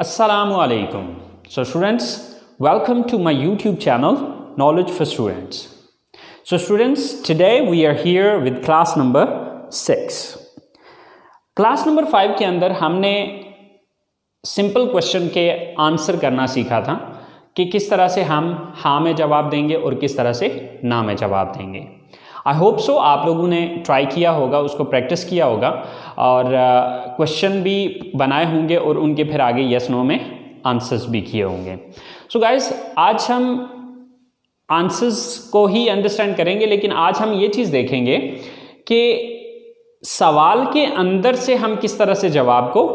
Assalamualaikum. So students, welcome to my YouTube channel Knowledge for Students. So students, today we are here with class number 6. Class number 5 के अंदर हमने simple question के answer करना सीखा था कि किस तरह से हम हाँ में जवाब देंगे और किस तरह से ना में जवाब देंगे। आई होप सो आप लोगों ने ट्राई किया होगा, उसको प्रैक्टिस किया होगा और क्वेश्चन भी बनाए होंगे और उनके फिर आगे यस नो में आंसर्स भी किए होंगे। सो गाइस, आज हम आंसर्स को ही अंडरस्टैंड करेंगे, लेकिन आज हम ये चीज़ देखेंगे कि सवाल के अंदर से हम किस तरह से जवाब को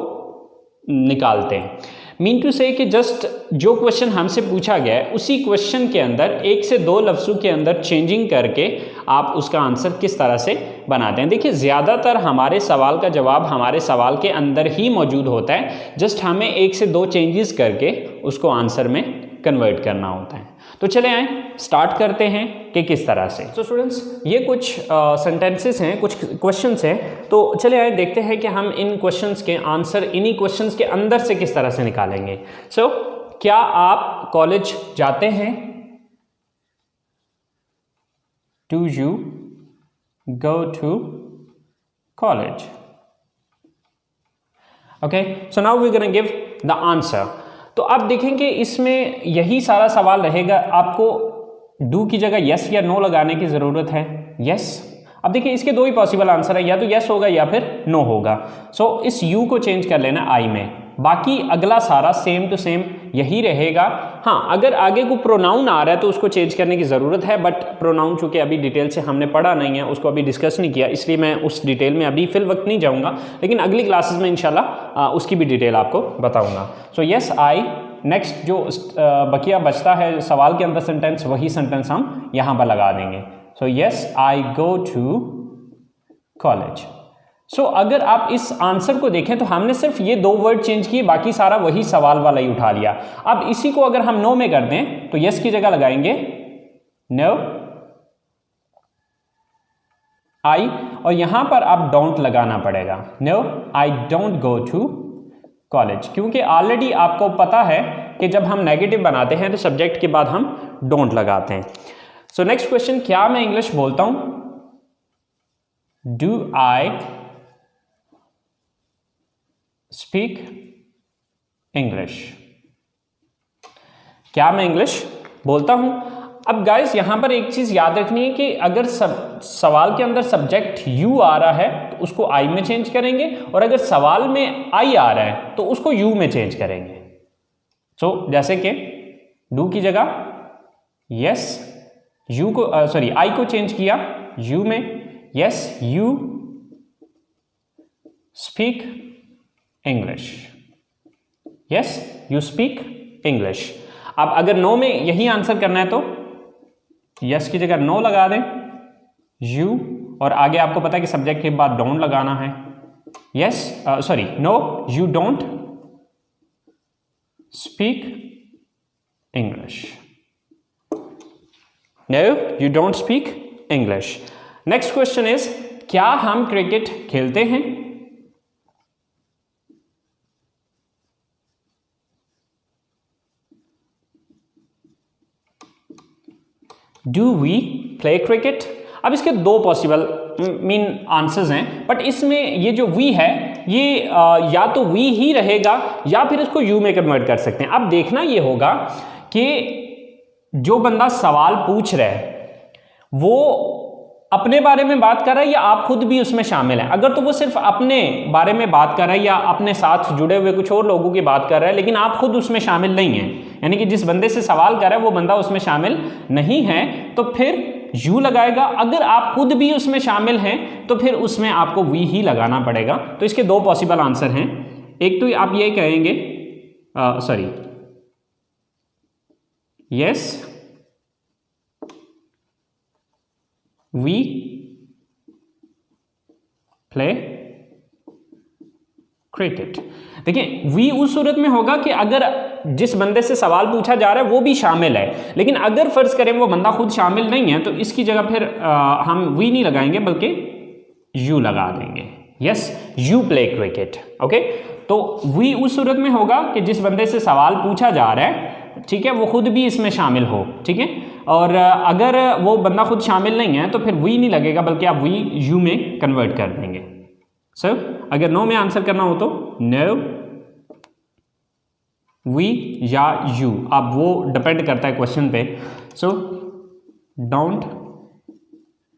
निकालते हैं। मीन टू से कि जस्ट जो क्वेश्चन हमसे पूछा गया है उसी क्वेश्चन के अंदर एक से दो लफ्ज़ों के अंदर चेंजिंग करके आप उसका आंसर किस तरह से बनाते हैं। देखिए, ज़्यादातर हमारे सवाल का जवाब हमारे सवाल के अंदर ही मौजूद होता है, जस्ट हमें एक से दो चेंजेस करके उसको आंसर में कन्वर्ट करना होता है। तो चले आए स्टार्ट करते हैं कि किस तरह से। सो स्टूडेंट्स, ये कुछ सेंटेंसेस हैं, कुछ क्वेश्चंस हैं, तो चले आए देखते हैं कि हम इन क्वेश्चंस के आंसर इन्हीं क्वेश्चंस के अंदर से किस तरह से निकालेंगे। सो क्या आप कॉलेज जाते हैं? Do you go to college? Okay, so now we gonna give the answer. तो आप देखेंगे इसमें यही सारा सवाल रहेगा, आपको डू की जगह यस या नो लगाने की ज़रूरत है। यस, अब देखिए इसके दो ही पॉसिबल आंसर है, या तो यस होगा या फिर नो होगा। सो इस यू को चेंज कर लेना आई में, बाकी अगला सारा सेम टू सेम यही रहेगा। हाँ, अगर आगे को प्रोनाउन आ रहा है तो उसको चेंज करने की ज़रूरत है, बट प्रोनाउन चूँकि अभी डिटेल से हमने पढ़ा नहीं है, उसको अभी डिस्कस नहीं किया, इसलिए मैं उस डिटेल में अभी फिल वक्त नहीं जाऊँगा, लेकिन अगली क्लासेस में इंशाल्लाह उसकी भी डिटेल आपको बताऊँगा। सो यस आई, नेक्स्ट जो बकिया बचता है सवाल के अंदर सेंटेंस, वही सेंटेंस हम यहाँ पर लगा देंगे। So yes I go to college. So अगर आप इस आंसर को देखें तो हमने सिर्फ ये दो वर्ड चेंज किए, बाकी सारा वही सवाल वाला ही उठा लिया। अब इसी को अगर हम नो में कर दें तो यस की जगह लगाएंगे नो आई, और यहां पर आप डोंट लगाना पड़ेगा। No I don't go to college, क्योंकि ऑलरेडी आपको पता है कि जब हम नेगेटिव बनाते हैं तो सब्जेक्ट के बाद हम डोंट लगाते हैं। सो नेक्स्ट क्वेश्चन, क्या मैं इंग्लिश बोलता हूं? Do I speak English? क्या मैं इंग्लिश बोलता हूं? अब गाइस यहां पर एक चीज याद रखनी है कि अगर सवाल के अंदर सब्जेक्ट यू आ रहा है तो उसको आई में चेंज करेंगे, और अगर सवाल में आई आ रहा है तो उसको यू में चेंज करेंगे। सो जैसे कि डू की जगह यस, यू को सॉरी आई को चेंज किया यू में। Yes you speak English. Yes you speak English. अब अगर नो में यही आंसर करना है तो यस की जगह नो लगा दें यू, और आगे आपको पता है कि सब्जेक्ट के बाद डोंट लगाना है। Yes sorry no you don't speak English. No you don't speak English. Next question is, क्या हम क्रिकेट खेलते हैं? Do we play cricket? अब इसके दो पॉसिबल मीन आंसर्स हैं, बट इसमें ये जो वी है ये या तो वी ही रहेगा या फिर इसको यू में कन्वर्ट कर सकते हैं। अब देखना ये होगा कि जो बंदा सवाल पूछ रहा है वो अपने बारे में बात कर रहा है या आप खुद भी उसमें शामिल हैं। अगर तो वो सिर्फ अपने बारे में बात कर रहा है या अपने साथ जुड़े हुए कुछ और लोगों की बात कर रहा है, लेकिन आप खुद उसमें शामिल नहीं हैं, यानी कि जिस बंदे से सवाल कर रहा है वो बंदा उसमें शामिल नहीं है, तो फिर यू लगाएगा। अगर आप खुद भी उसमें शामिल हैं तो फिर उसमें आपको वी ही लगाना पड़ेगा। तो इसके दो पॉसिबल आंसर हैं, एक तो आप ये कहेंगे sorry yes we play cricket. देखिए वी उस सूरत में होगा कि अगर जिस बंदे से सवाल पूछा जा रहा है वो भी शामिल है, लेकिन अगर फर्ज करें वो बंदा खुद शामिल नहीं है तो इसकी जगह फिर हम वी नहीं लगाएंगे बल्कि यू लगा देंगे। Yes you play cricket. Okay, तो वी उस सूरत में होगा कि जिस बंदे से सवाल पूछा जा रहा है, ठीक है, वो खुद भी इसमें शामिल हो, ठीक है। और अगर वो बंदा खुद शामिल नहीं है तो फिर वी नहीं लगेगा, बल्कि आप वी यू में कन्वर्ट कर देंगे। सो अगर नो में आंसर करना हो तो नो, वी या यू, अब वो डिपेंड करता है क्वेश्चन पे। So don't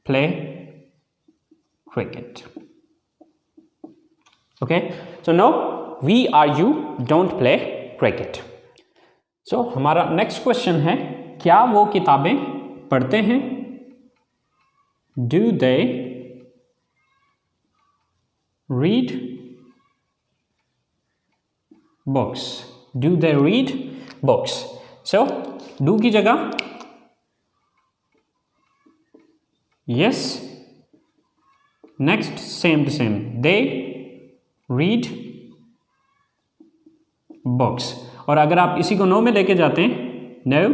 play cricket, okay. So no, we are you don't play cricket. So हमारा नेक्स्ट क्वेश्चन है, क्या वो किताबें पढ़ते हैं? Do they read books? Do they read books? So do की जगह yes, next same to same, they read books. और अगर आप इसी को नो में लेके जाते हैं, no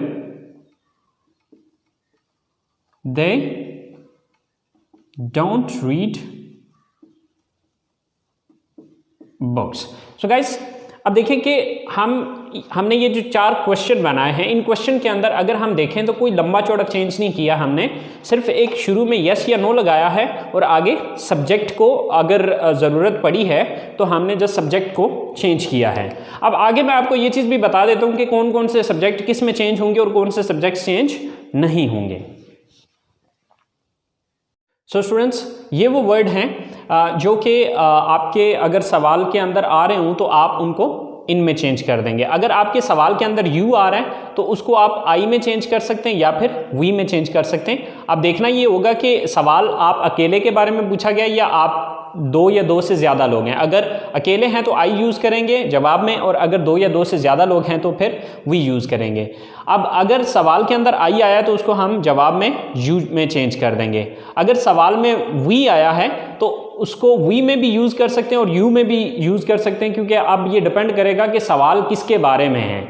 they don't read books. So guys, अब देखें कि हमने ये जो 4 क्वेश्चन बनाए हैं, इन क्वेश्चन के अंदर अगर हम देखें तो कोई लंबा चौड़ा चेंज नहीं किया हमने, सिर्फ एक शुरू में यस या नो लगाया है और आगे सब्जेक्ट को अगर ज़रूरत पड़ी है तो हमने जस्ट सब्जेक्ट को चेंज किया है। अब आगे मैं आपको ये चीज़ भी बता देता हूँ कि कौन कौन से सब्जेक्ट किस में चेंज होंगे और कौन से सब्जेक्ट चेंज नहीं होंगे। सो स्टूडेंट्स, ये वो वर्ड हैं जो कि आपके अगर सवाल के अंदर आ रहे हों तो आप उनको इनमें चेंज कर देंगे। अगर आपके सवाल के अंदर यू आ रहा है तो उसको आप आई में चेंज कर सकते हैं या फिर वी में चेंज कर सकते हैं। अब देखना ये होगा कि सवाल आप अकेले के बारे में पूछा गया या आप 2 या 2 से ज़्यादा लोग हैं। अगर अकेले हैं तो आई यूज़ करेंगे जवाब में, और अगर 2 या 2 से ज़्यादा लोग हैं तो फिर वी यूज़ करेंगे। अब अगर सवाल के अंदर आई आया तो उसको हम जवाब में यू में चेंज कर देंगे। अगर सवाल में वी आया है तो उसको वी में भी यूज़ कर सकते हैं और यू में भी यूज़ कर सकते हैं, क्योंकि अब ये डिपेंड करेगा कि सवाल किसके बारे में है।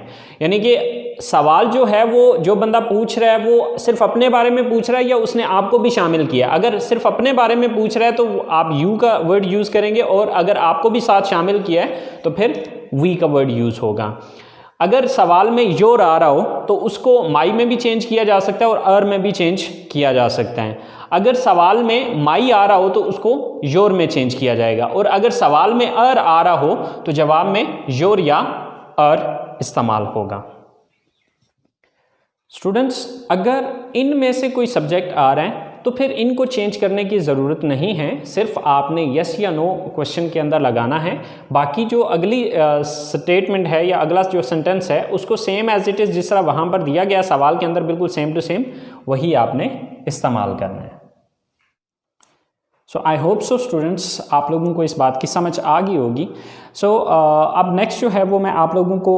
यानी कि सवाल जो है वो जो बंदा पूछ रहा है वो सिर्फ अपने बारे में पूछ रहा है या उसने आपको भी शामिल किया। अगर सिर्फ अपने बारे में पूछ रहा है तो आप यू का वर्ड यूज़ करेंगे, और अगर आपको भी साथ शामिल किया है तो फिर वी का वर्ड यूज़ होगा। अगर सवाल में योर आ रहा हो तो उसको माई में भी चेंज किया जा सकता है और अर में भी चेंज किया जा सकता है। अगर सवाल में माई आ रहा हो तो उसको योर में चेंज किया जाएगा, और अगर सवाल में अर आ रहा हो तो जवाब में योर या अर इस्तेमाल होगा। स्टूडेंट्स, अगर इनमें से कोई सब्जेक्ट आ रहा है तो फिर इनको चेंज करने की ज़रूरत नहीं है, सिर्फ आपने यस या नो क्वेश्चन के अंदर लगाना है। बाकी जो अगली स्टेटमेंट है या अगला जो सेंटेंस है उसको सेम एज इट इज़ जिस तरह वहाँ पर दिया गया सवाल के अंदर बिल्कुल सेम टू सेम वही आपने इस्तेमाल करना है। सो आई होप सो स्टूडेंट्स, आप लोगों को इस बात की समझ आ गई होगी। सो अब नेक्स्ट जो है वो मैं आप लोगों को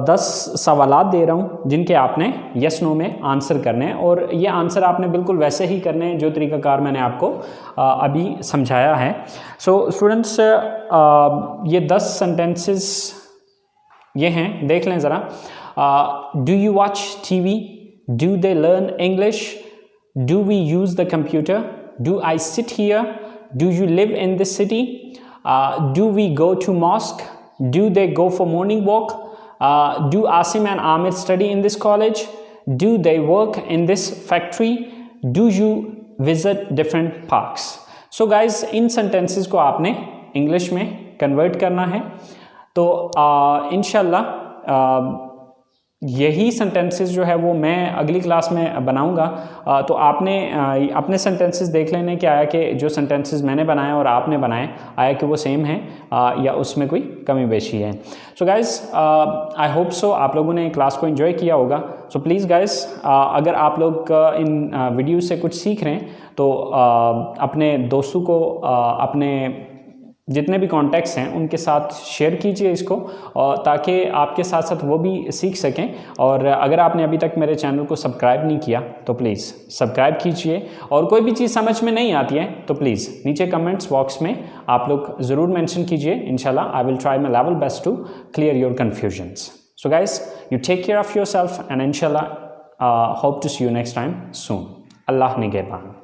10 सवालात दे रहा हूँ जिनके आपने यस नो में आंसर करने हैं, और ये आंसर आपने बिल्कुल वैसे ही करने हैं जो तरीक़ाकार मैंने आपको अभी समझाया है। सो स्टूडेंट्स, ये 10 सेंटेंसेस ये हैं, देख लें ज़रा। Do you watch TV? Do they learn English? Do we use the computer? Do I sit here? Do you live in this city? Do we go to mosque? Do they go for morning walk? Do Asim and Amir study in this college? Do they work in this factory? Do you visit different parks? So guys, in sentences को आपने English में convert करना है। तो इंशाल्लाह यही sentences जो है वो मैं अगली क्लास में बनाऊंगा। तो आपने अपने सेंटेंसेस देख लेने कि आया कि जो सेंटेंसेस मैंने बनाए और आपने बनाए आया कि वो सेम है या उसमें कोई कमी बेशी है। So guys, I hope so आप लोगों ने क्लास को एंजॉय किया होगा। सो प्लीज़ गाइज़, अगर आप लोग इन वीडियो से कुछ सीख रहे हैं तो अपने दोस्तों को अपने जितने भी कॉन्टैक्ट्स हैं उनके साथ शेयर कीजिए इसको, ताकि आपके साथ साथ वो भी सीख सकें। और अगर आपने अभी तक मेरे चैनल को सब्सक्राइब नहीं किया तो प्लीज़ सब्सक्राइब कीजिए, और कोई भी चीज़ समझ में नहीं आती है तो प्लीज़ नीचे कमेंट्स बॉक्स में आप लोग ज़रूर मेंशन कीजिए। इंशाल्लाह I will try my level best to clear your confusions. So guys, you take care of yourself and इंशाल्लाह hope to see you next time soon. अल्लाह निगहबान।